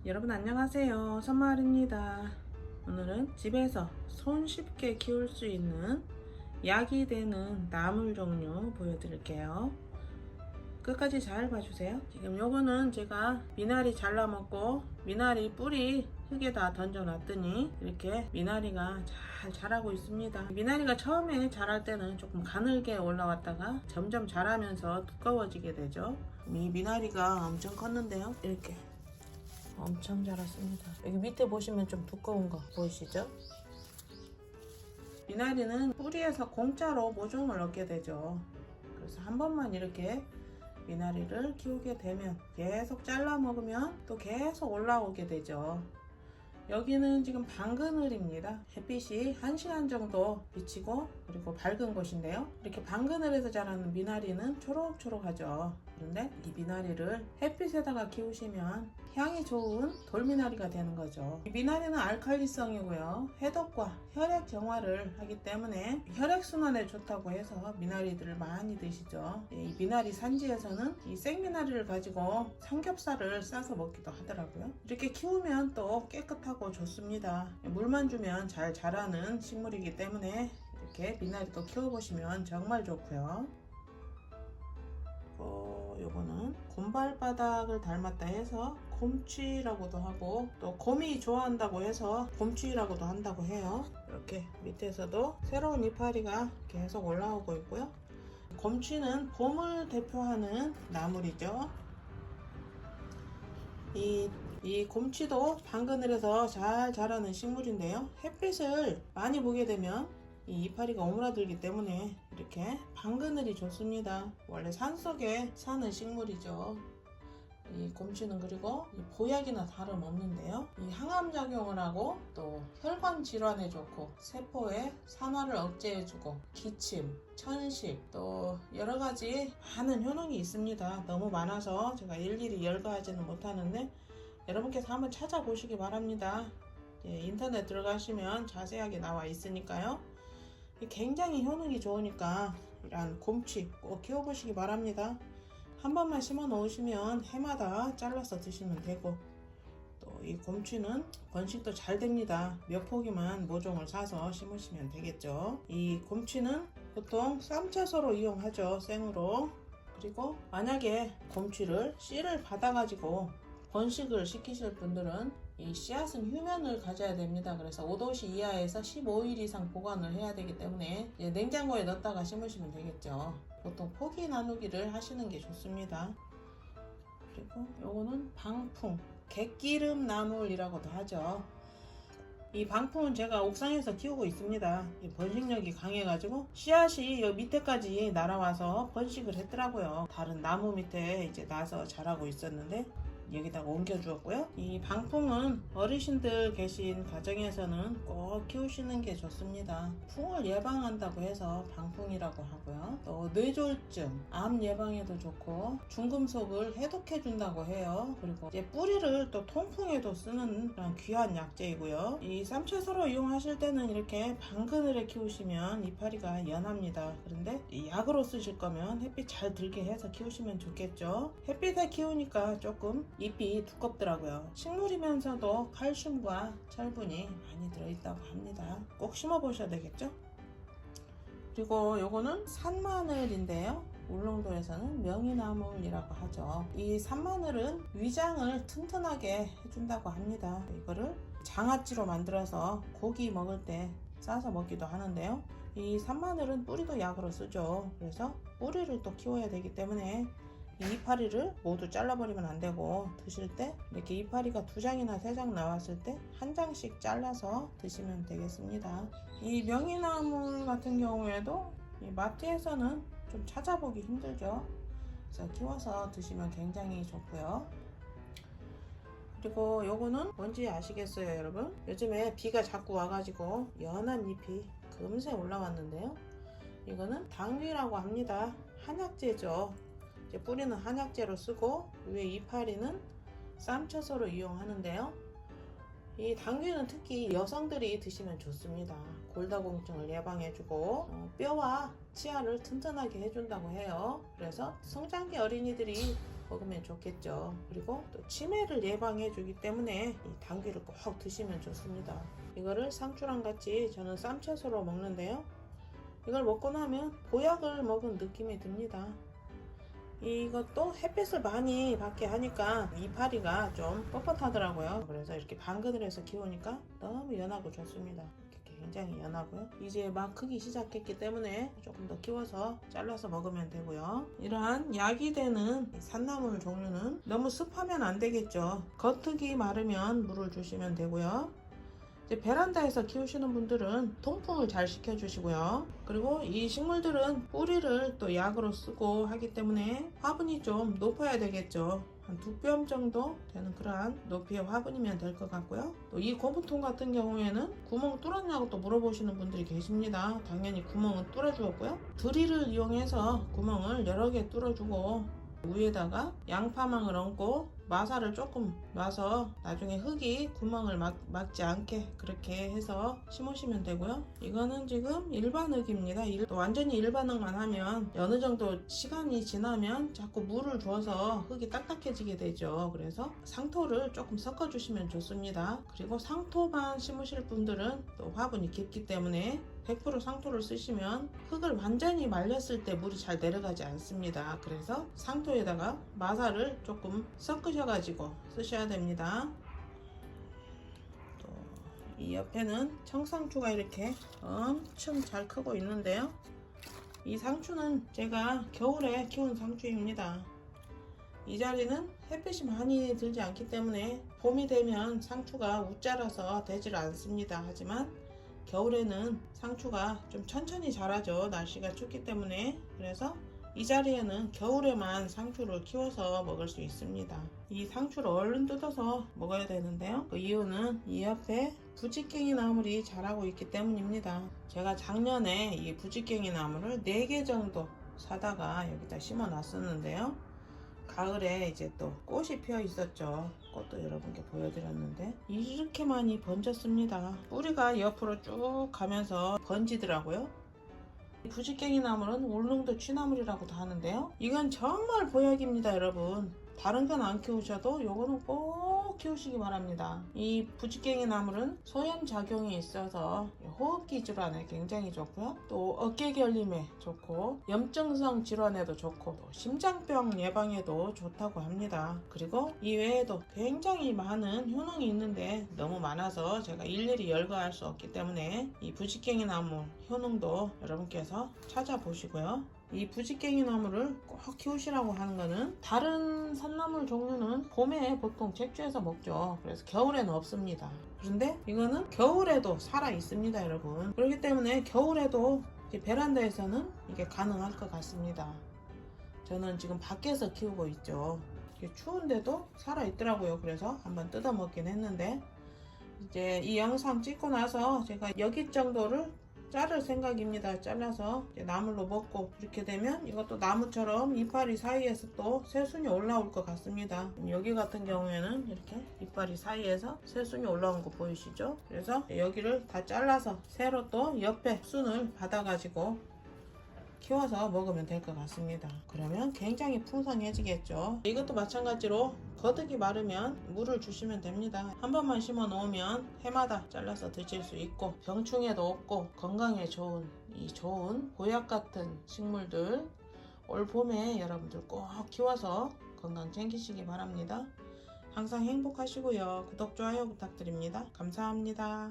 여러분 안녕하세요, 선마을입니다. 오늘은 집에서 손쉽게 키울 수 있는 약이 되는 나물 종류 보여드릴게요. 끝까지 잘 봐주세요. 지금 요거는 제가 미나리 잘라먹고 미나리 뿌리 흙에다 던져놨더니 이렇게 미나리가 잘 자라고 있습니다. 미나리가 처음에 자랄 때는 조금 가늘게 올라왔다가 점점 자라면서 두꺼워지게 되죠. 이 미나리가 엄청 컸는데요, 이렇게 엄청 자랐습니다. 여기 밑에 보시면 좀 두꺼운 거 보이시죠? 미나리는 뿌리에서 공짜로 모종을 얻게 되죠. 그래서 한 번만 이렇게 미나리를 키우게 되면 계속 잘라 먹으면 또 계속 올라오게 되죠. 여기는 지금 방그늘입니다. 햇빛이 1시간 정도 비치고 그리고 밝은 곳인데요. 이렇게 방그늘에서 자라는 미나리는 초록초록하죠. 그런데 이 미나리를 햇빛에다가 키우시면 향이 좋은 돌미나리가 되는 거죠. 이 미나리는 알칼리성이고요, 해독과 혈액 정화를 하기 때문에 혈액순환에 좋다고 해서 미나리들을 많이 드시죠. 이 미나리 산지에서는 이 생미나리를 가지고 삼겹살을 싸서 먹기도 하더라고요. 이렇게 키우면 또 깨끗하고 좋습니다. 물만 주면 잘 자라는 식물이기 때문에 이렇게 미나리도 키워보시면 정말 좋고요. 요거는 곰발바닥을 닮았다 해서 곰취라고도 하고, 또 곰이 좋아한다고 해서 곰취라고도 한다고 해요. 이렇게 밑에서도 새로운 이파리가 계속 올라오고 있고요. 곰취는 봄을 대표하는 나물이죠. 이 곰취도 방그늘에서 잘 자라는 식물인데요, 햇빛을 많이 보게 되면 이 이파리가 오므라들기 때문에 이렇게 방그늘이 좋습니다. 원래 산속에 사는 식물이죠. 이 곰취는 그리고 이 보약이나 다름없는데요, 이 항암작용을 하고 또 혈관 질환에 좋고 세포의 산화를 억제해주고 기침, 천식, 또 여러가지 많은 효능이 있습니다. 너무 많아서 제가 일일이 열거하지는 못하는데 여러분께서 한번 찾아보시기 바랍니다. 인터넷 들어가시면 자세하게 나와 있으니까요. 굉장히 효능이 좋으니까 이런 곰취 꼭 키워보시기 바랍니다. 한 번만 심어 놓으시면 해마다 잘라서 드시면 되고, 또 이 곰취는 번식도 잘 됩니다. 몇 포기만 모종을 사서 심으시면 되겠죠. 이 곰취는 보통 쌈채소로 이용하죠, 생으로. 그리고 만약에 곰취를 씨를 받아가지고 번식을 시키실 분들은 이 씨앗은 휴면을 가져야 됩니다. 그래서 5도씨 이하에서 15일 이상 보관을 해야 되기 때문에 냉장고에 넣었다가 심으시면 되겠죠. 보통 포기 나누기를 하시는 게 좋습니다. 그리고 요거는 방풍, 갯기름 나물이라고도 하죠. 이 방풍은 제가 옥상에서 키우고 있습니다. 번식력이 강해가지고 씨앗이 여기 밑에까지 날아와서 번식을 했더라고요. 다른 나무 밑에 이제 나서 자라고 있었는데 여기다가 옮겨 주었고요. 이 방풍은 어르신들 계신 가정에서는 꼭 키우시는 게 좋습니다. 풍을 예방한다고 해서 방풍이라고 하고요. 또 뇌졸중, 암 예방에도 좋고 중금속을 해독해 준다고 해요. 그리고 이제 뿌리를 또 통풍에도 쓰는 그런 귀한 약재이고요. 이 쌈채소로 이용하실 때는 이렇게 방그늘에 키우시면 이파리가 연합니다. 그런데 이 약으로 쓰실 거면 햇빛 잘 들게 해서 키우시면 좋겠죠. 햇빛에 키우니까 조금 잎이 두껍더라고요. 식물이면서도 칼슘과 철분이 많이 들어있다고 합니다. 꼭 심어보셔야 되겠죠? 그리고 요거는 산마늘인데요, 울릉도에서는 명이나물이라고 하죠. 이 산마늘은 위장을 튼튼하게 해준다고 합니다. 이거를 장아찌로 만들어서 고기 먹을 때 싸서 먹기도 하는데요, 이 산마늘은 뿌리도 약으로 쓰죠. 그래서 뿌리를 또 키워야 되기 때문에 이 이파리를 모두 잘라버리면 안 되고, 드실 때 이렇게 이파리가 2장이나 3장 나왔을 때 1장씩 잘라서 드시면 되겠습니다. 이 명이나물 같은 경우에도 이 마트에서는 좀 찾아보기 힘들죠. 그래서 키워서 드시면 굉장히 좋고요. 그리고 요거는 뭔지 아시겠어요, 여러분? 요즘에 비가 자꾸 와가지고 연한 잎이 금세 올라왔는데요, 이거는 당귀라고 합니다. 한약재죠. 이제 뿌리는 한약재로 쓰고 위에 이파리는 쌈채소로 이용하는데요, 이 당귀는 특히 여성들이 드시면 좋습니다. 골다공증을 예방해주고 뼈와 치아를 튼튼하게 해준다고 해요. 그래서 성장기 어린이들이 먹으면 좋겠죠. 그리고 또 치매를 예방해 주기 때문에 이 당귀를 꼭 드시면 좋습니다. 이거를 상추랑 같이 저는 쌈채소로 먹는데요. 이걸 먹고 나면 보약을 먹은 느낌이 듭니다. 이것도 햇빛을 많이 받게 하니까 이파리가 좀 뻣뻣하더라고요. 그래서 이렇게 방그늘에서 키우니까 너무 연하고 좋습니다. 굉장히 연하고요. 이제 막 크기 시작했기 때문에 조금 더 키워서 잘라서 먹으면 되고요. 이러한 약이 되는 산나물 종류는 너무 습하면 안 되겠죠. 겉흙이 마르면 물을 주시면 되고요. 이제 베란다에서 키우시는 분들은 통풍을 잘 시켜주시고요. 그리고 이 식물들은 뿌리를 또 약으로 쓰고 하기 때문에 화분이 좀 높아야 되겠죠. 한 2뼘 정도 되는 그러한 높이의 화분이면 될 것 같고요. 또 이 고무통 같은 경우에는 구멍 뚫었냐고 또 물어보시는 분들이 계십니다. 당연히 구멍은 뚫어주었고요. 드릴을 이용해서 구멍을 여러 개 뚫어주고 위에다가 양파망을 얹고 마사를 조금 놔서 나중에 흙이 구멍을 막지 않게 그렇게 해서 심으시면 되고요. 이거는 지금 일반 흙입니다. 완전히 일반 흙만 하면 어느 정도 시간이 지나면 자꾸 물을 줘서 흙이 딱딱해지게 되죠. 그래서 상토를 조금 섞어 주시면 좋습니다. 그리고 상토만 심으실 분들은 또 화분이 깊기 때문에 100% 상토를 쓰시면 흙을 완전히 말렸을 때 물이 잘 내려가지 않습니다. 그래서 상토에다가 마사를 조금 섞으셔가지고 쓰셔야 됩니다. 또 이 옆에는 청상추가 이렇게 엄청 잘 크고 있는데요. 이 상추는 제가 겨울에 키운 상추입니다. 이 자리는 햇빛이 많이 들지 않기 때문에 봄이 되면 상추가 웃자라서 되질 않습니다. 하지만 겨울에는 상추가 좀 천천히 자라죠. 날씨가 춥기 때문에. 그래서 이 자리에는 겨울에만 상추를 키워서 먹을 수 있습니다. 이 상추를 얼른 뜯어서 먹어야 되는데요. 그 이유는 이 옆에 부지깽이 나물이 자라고 있기 때문입니다. 제가 작년에 이 부지깽이 나물을 4개 정도 사다가 여기다 심어 놨었는데요. 가을에 이제 또 꽃이 피어 있었죠. 꽃도 여러분께 보여드렸는데 이렇게 많이 번졌습니다. 뿌리가 옆으로 쭉 가면서 번지더라고요. 부지깽이 나물은 울릉도 취나물이라고도 하는데요. 이건 정말 보약입니다, 여러분. 다른 건 안 키우셔도 요거는 꼭 키우시기 바랍니다. 이 부지깽이 나물은 소염작용이 있어서 호흡기 질환에 굉장히 좋고요. 또 어깨 결림에 좋고 염증성 질환에도 좋고 또 심장병 예방에도 좋다고 합니다. 그리고 이 외에도 굉장히 많은 효능이 있는데 너무 많아서 제가 일일이 열거할 수 없기 때문에 이 부지깽이 나물 효능도 여러분께서 찾아보시고요. 이 부지깽이 나물을 꼭 키우시라고 하는 거는 다른 산나물 종류는 봄에 보통 채취해서 먹죠. 그래서 겨울에는 없습니다. 그런데 이거는 겨울에도 살아 있습니다, 여러분. 그렇기 때문에 겨울에도 베란다에서는 이게 가능할 것 같습니다. 저는 지금 밖에서 키우고 있죠. 이게 추운데도 살아 있더라고요. 그래서 한번 뜯어 먹긴 했는데 이제 이 영상 찍고 나서 제가 여기 정도를 자를 생각입니다. 잘라서 나물로 먹고 이렇게 되면 이것도 나무처럼 이파리 사이에서 또 새순이 올라올 것 같습니다. 여기 같은 경우에는 이렇게 이파리 사이에서 새순이 올라온 거 보이시죠? 그래서 여기를 다 잘라서 새로 또 옆에 순을 받아가지고 키워서 먹으면 될 것 같습니다. 그러면 굉장히 풍성해지겠죠. 이것도 마찬가지로 거득이 마르면 물을 주시면 됩니다. 한 번만 심어 놓으면 해마다 잘라서 드실 수 있고 병충해도 없고 건강에 좋은 이 좋은 보약 같은 식물들 올 봄에 여러분들 꼭 키워서 건강 챙기시기 바랍니다. 항상 행복하시고요. 구독, 좋아요 부탁드립니다. 감사합니다.